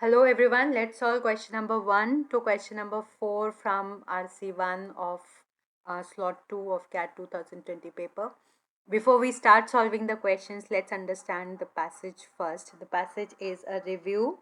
Hello everyone, let's solve question number 1 to question number 4 from RC1 of slot 2 of CAT 2020 paper. Before we start solving the questions, let's understand the passage first. The passage is a review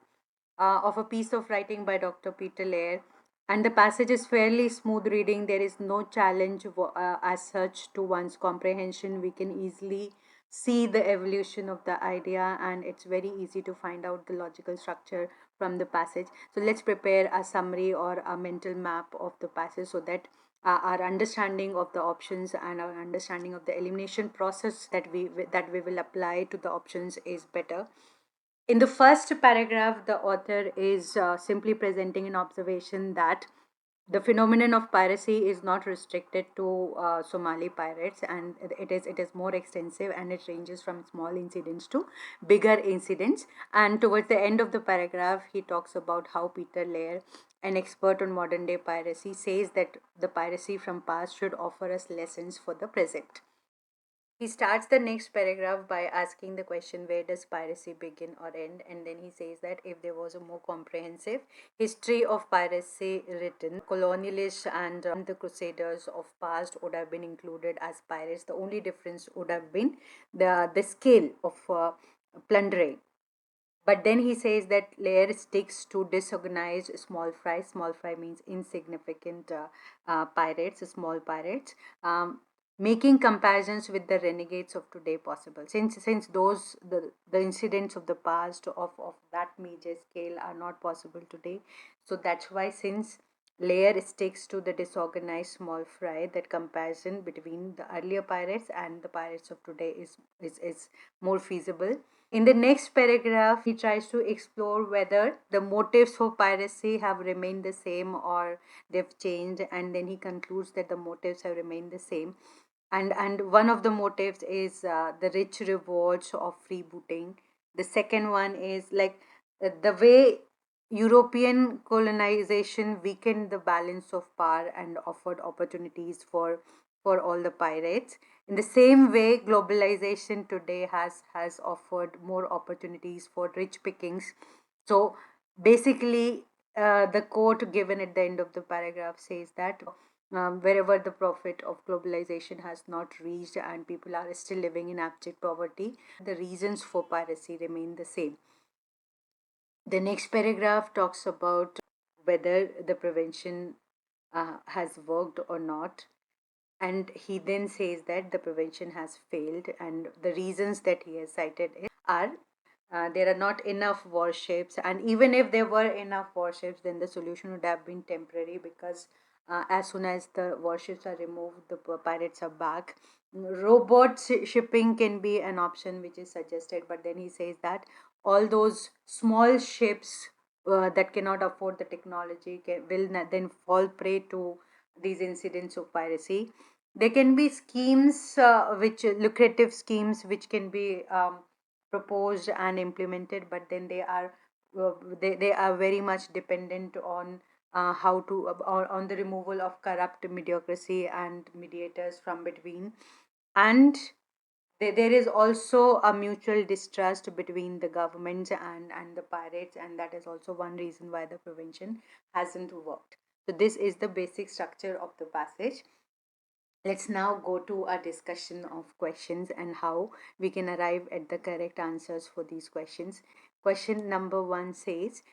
of a piece of writing by Dr. Peter Lair, and the passage is fairly smooth reading. There is no challenge as such to one's comprehension. We can easily see the evolution of the idea, and it's very easy to find out the logical structure from the passage. So let's prepare a summary or a mental map of the passage so that our understanding of the options and our understanding of the elimination process that we will apply to the options is better. In the first paragraph, the author is simply presenting an observation that the phenomenon of piracy is not restricted to Somali pirates, and it is more extensive, and it ranges from small incidents to bigger incidents. And towards the end of the paragraph, he talks about how Peter Lair, an expert on modern day piracy, says that the piracy from past should offer us lessons for the present. He starts the next paragraph by asking the question, where does piracy begin or end? And then he says that if there was a more comprehensive history of piracy written, colonialists and the crusaders of past would have been included as pirates. The only difference would have been the scale of plundering. But then he says that Lair sticks to disorganized small fry. Small fry means insignificant pirates, small pirates. Making comparisons with the renegades of today possible, since the incidents of the past of that major scale are not possible today. So that's why, since Lair sticks to the disorganized small fry, that comparison between the earlier pirates and the pirates of today is more feasible. In the next paragraph, he tries to explore whether the motives for piracy have remained the same or they've changed, and then he concludes that the motives have remained the same. And one of the motives is the rich rewards of freebooting. The second one is like the way European colonization weakened the balance of power and offered opportunities for all the pirates. In the same way, globalization today has offered more opportunities for rich pickings. So basically, the quote given at the end of the paragraph says that wherever the profit of globalization has not reached and people are still living in abject poverty, the reasons for piracy remain the same. The next paragraph talks about whether the prevention has worked or not, and he then says that the prevention has failed, and the reasons that he has cited are there are not enough warships, and even if there were enough warships, then the solution would have been temporary, because as soon as the warships are removed, the pirates are back. Shipping can be an option which is suggested, but then he says that all those small ships that cannot afford the technology then fall prey to these incidents of piracy. There can be schemes, which lucrative schemes, which can be proposed and implemented, but then they are very much dependent on how to on the removal of corrupt mediocrity and mediators from between. And there is also a mutual distrust between the governments and the pirates, and that is also one reason why the prevention hasn't worked. So this is the basic structure of the passage. Let's now go to a discussion of questions and how we can arrive at the correct answers for these questions. Question number 1 says,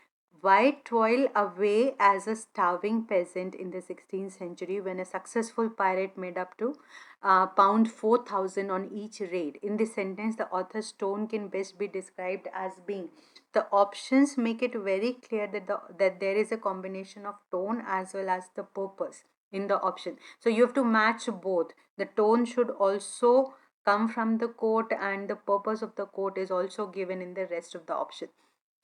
why toil away as a starving peasant in the 16th century when a successful pirate made up to pound 4,000 on each raid? In this sentence, the author's tone can best be described as being, the options make it very clear that there is a combination of tone as well as the purpose in the option. So you have to match both. The tone should also come from the quote, and the purpose of the quote is also given in the rest of the option.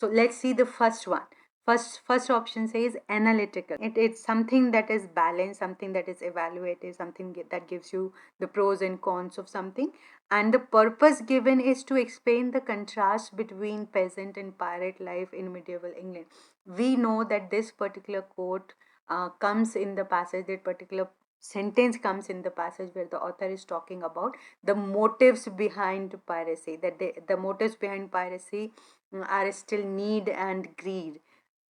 So let's see the first one. First option says analytical. It's something that is balanced, something that is evaluative, something that gives you the pros and cons of something. And the purpose given is to explain the contrast between peasant and pirate life in medieval England. We know that this particular quote comes in the passage, that particular sentence comes in the passage where the author is talking about the motives behind piracy, that the motives behind piracy are still need and greed.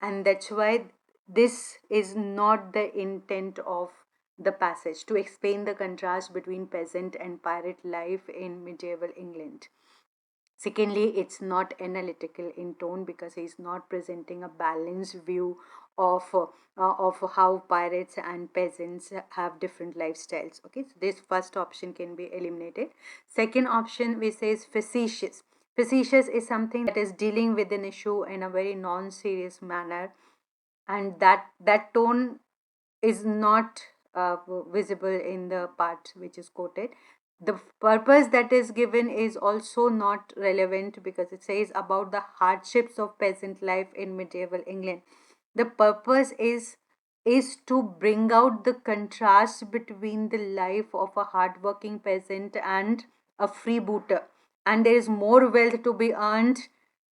and that's why this is not the intent of the passage, to explain the contrast between peasant and pirate life in medieval England. Secondly, it's not analytical in tone because he's not presenting a balanced view of how pirates and peasants have different lifestyles. Okay, so this first option can be eliminated. Second option, we say, is facetious. Facetious is something that is dealing with an issue in a very non-serious manner, and that tone is not visible in the part which is quoted. The purpose that is given is also not relevant because it says about the hardships of peasant life in medieval England. The purpose is to bring out the contrast between the life of a hardworking peasant and a freebooter, and there is more wealth to be earned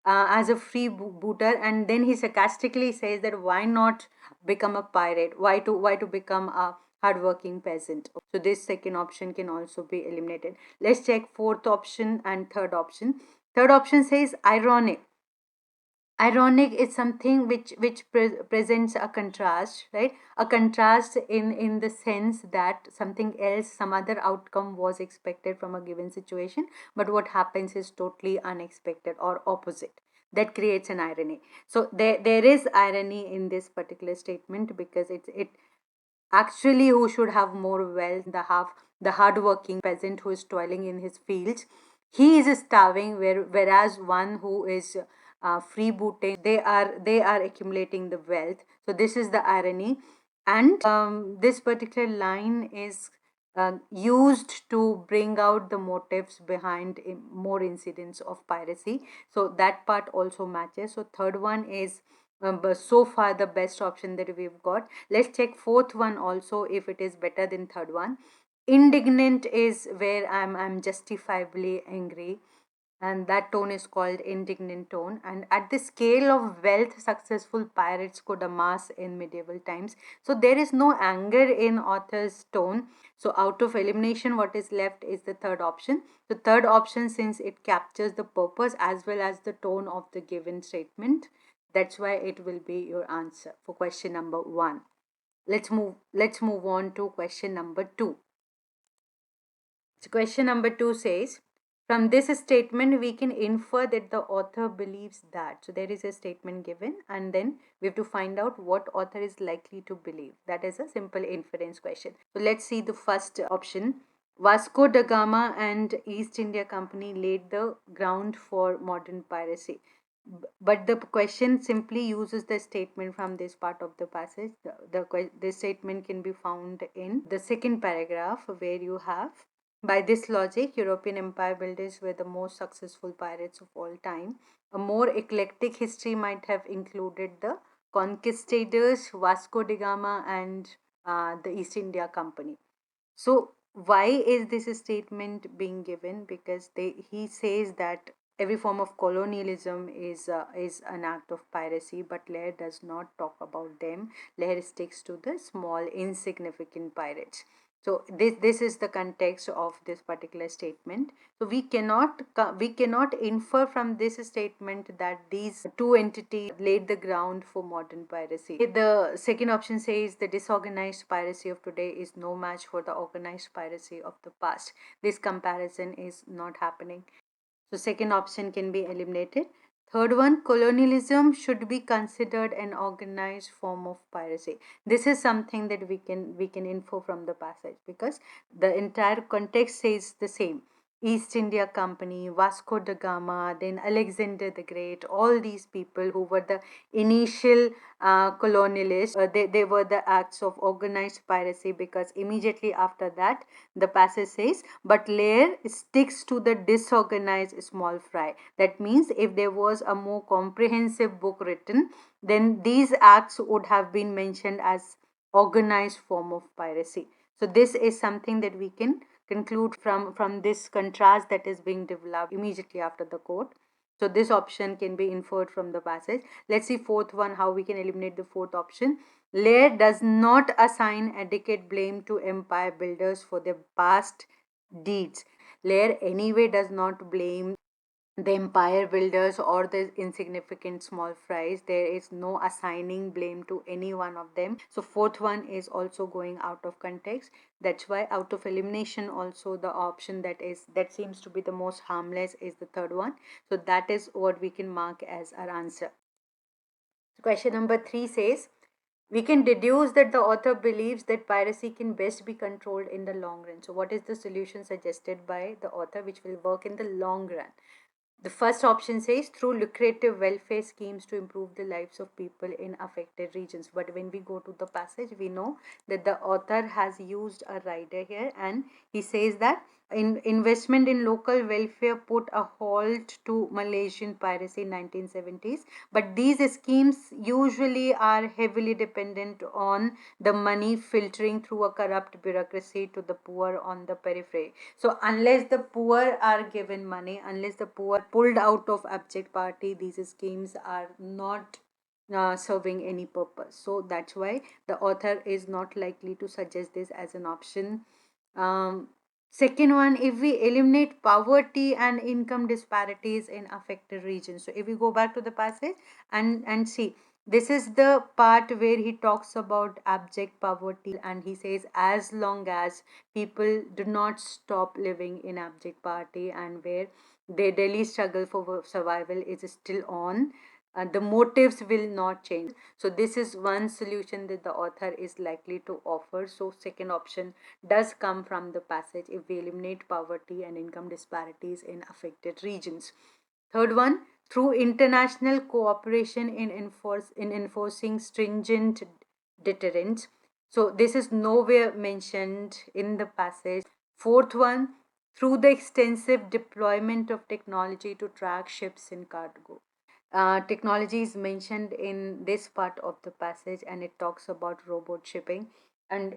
as a freebooter. And then he sarcastically says that why not become a pirate, why to become a hardworking peasant. So this second option can also be eliminated. Let's check fourth option and third option. Third option says ironic. Ironic is something which presents a contrast, right? A contrast in the sense that something else, some other outcome was expected from a given situation, but what happens is totally unexpected or opposite. That creates an irony. So there is irony in this particular statement because it actually, who should have more wealth, the hardworking peasant who is toiling in his fields, he is starving, whereas one who is freebooting, they are accumulating the wealth. So this is the irony, and this particular line is used to bring out the motives behind more incidents of piracy. So that part also matches. So third one is but so far the best option that we've got. Let's check fourth one also if it is better than third one. Indignant is where I'm justifiably angry, and that tone is called indignant tone. And at the scale of wealth successful pirates could amass in medieval times, so there is no anger in author's tone. So out of elimination, what is left is the third option. The third option, since it captures the purpose as well as the tone of the given statement, that's why it will be your answer for question number 1. Let's move on to question number 2. So question number 2 says, from this statement, we can infer that the author believes that. So there is a statement given, and then we have to find out what author is likely to believe. That is a simple inference question. So let's see the first option. Vasco da Gama and East India Company laid the ground for modern piracy. But the question simply uses the statement from this part of the passage. The statement can be found in the second paragraph, where you have, by this logic, European empire builders were the most successful pirates of all time. A more eclectic history might have included the conquistadors, Vasco da Gama, and the East India Company. So, why is this statement being given? Because he says that every form of colonialism is an act of piracy, but Laird does not talk about them. Laird sticks to the small, insignificant pirates. So this is the context of this particular statement. So we cannot infer from this statement that these two entities laid the ground for modern piracy. The second option says the disorganized piracy of today is no match for the organized piracy of the past. This comparison is not happening. So second option can be eliminated. Third one, colonialism should be considered an organized form of piracy. This is something that we can infer from the passage because the entire context says the same. East India Company, Vasco da Gama, then Alexander the Great, all these people who were the initial colonialists, they were the acts of organized piracy, because immediately after that, the passage says, but Lair sticks to the disorganized small fry. That means if there was a more comprehensive book written, then these acts would have been mentioned as organized form of piracy. So this is something that we can conclude from this contrast that is being developed immediately after the quote. So this option can be inferred from the passage. Let's see fourth one, how we can eliminate the fourth option. Laird does not assign adequate blame to empire builders for their past deeds. Laird anyway does not blame the empire builders or the insignificant small fries. There is no assigning blame to any one of them. So fourth one is also going out of context. That's why out of elimination also the option that seems to be the most harmless is the third one. So that is what we can mark as our answer. Question number 3 says, we can deduce that the author believes that piracy can best be controlled in the long run. So, what is the solution suggested by the author which will work in the long run? The first option says through lucrative welfare schemes to improve the lives of people in affected regions. But when we go to the passage, we know that the author has used a rider here, and he says that investment in local welfare put a halt to Malaysian piracy in 1970s. But these schemes usually are heavily dependent on the money filtering through a corrupt bureaucracy to the poor on the periphery. So unless the poor are given money, unless the poor pulled out of abject poverty, these schemes are not serving any purpose. So that's why the author is not likely to suggest this as an option. Second one, if we eliminate poverty and income disparities in affected regions. So if we go back to the passage and see, this is the part where he talks about abject poverty, and he says as long as people do not stop living in abject poverty and where their daily struggle for survival is still on, the motives will not change. So this is one solution that the author is likely to offer. So second option does come from the passage, if we eliminate poverty and income disparities in affected regions. Third one, through international cooperation in enforcing stringent deterrence. So this is nowhere mentioned in the passage. Fourth one, through the extensive deployment of technology to track ships and cargo. Technology is mentioned in this part of the passage, and it talks about robot shipping, and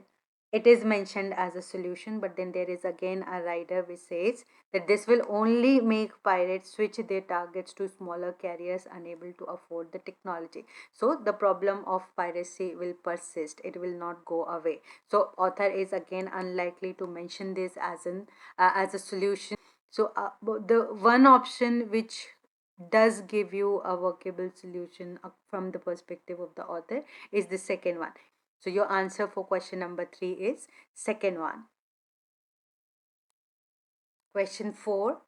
it is mentioned as a solution. But then there is again a rider which says that this will only make pirates switch their targets to smaller carriers unable to afford the technology. So the problem of piracy will persist, it will not go away. So author is again unlikely to mention this as a solution. So the one option which does give you a workable solution from the perspective of the author is the second one. So your answer for question number 3 is second one. Question 4.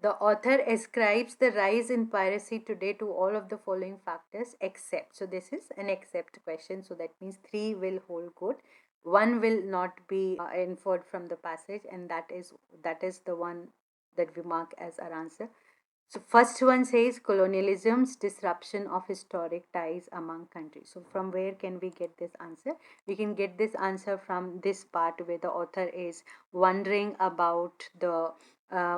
The author ascribes the rise in piracy today to all of the following factors except. So this is an except question. So that means 3 will hold good. 1 will not be inferred from the passage, and that is the one that we mark as our answer. So first one says colonialism's disruption of historic ties among countries. So from where can we get this answer? We can get this answer from this part where the author is wondering about the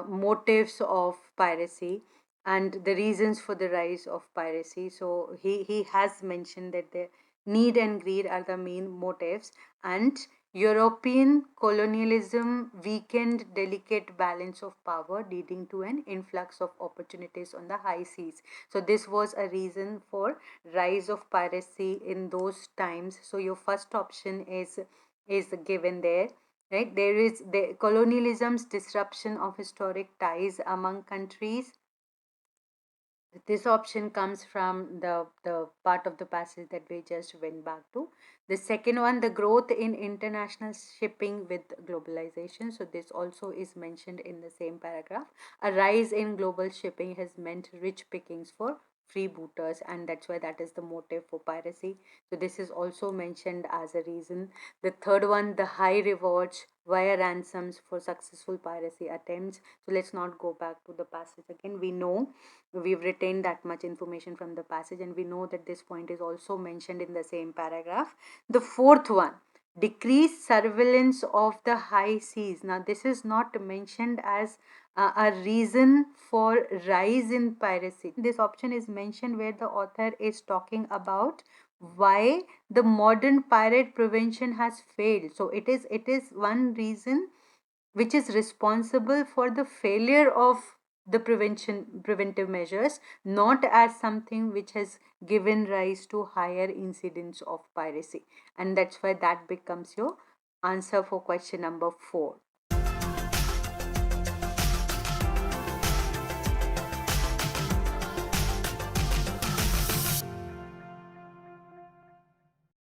motives of piracy and the reasons for the rise of piracy. So he has mentioned that the need and greed are the main motives, and European colonialism weakened delicate balance of power, leading to an influx of opportunities on the high seas. So this was a reason for rise of piracy in those times. So your first option is given there. Right, there is the colonialism's disruption of historic ties among countries. This option comes from the part of the passage that we just went back to. The second one, the growth in international shipping with globalization. So this also is mentioned in the same paragraph. A rise in global shipping has meant rich pickings for freebooters, and that's why that is the motive for piracy. So this is also mentioned as a reason. The third one, the high rewards via ransoms for successful piracy attempts. So let's not go back to the passage again. We know, we've retained that much information from the passage, and we know that this point is also mentioned in the same paragraph. The fourth one, decreased surveillance of the high seas. Now this is not mentioned as a reason for rise in piracy. This option is mentioned where the author is talking about why the modern pirate prevention has failed. So it is one reason which is responsible for the failure of the preventive measures, not as something which has given rise to higher incidence of piracy. And that's why that becomes your answer for question number 4.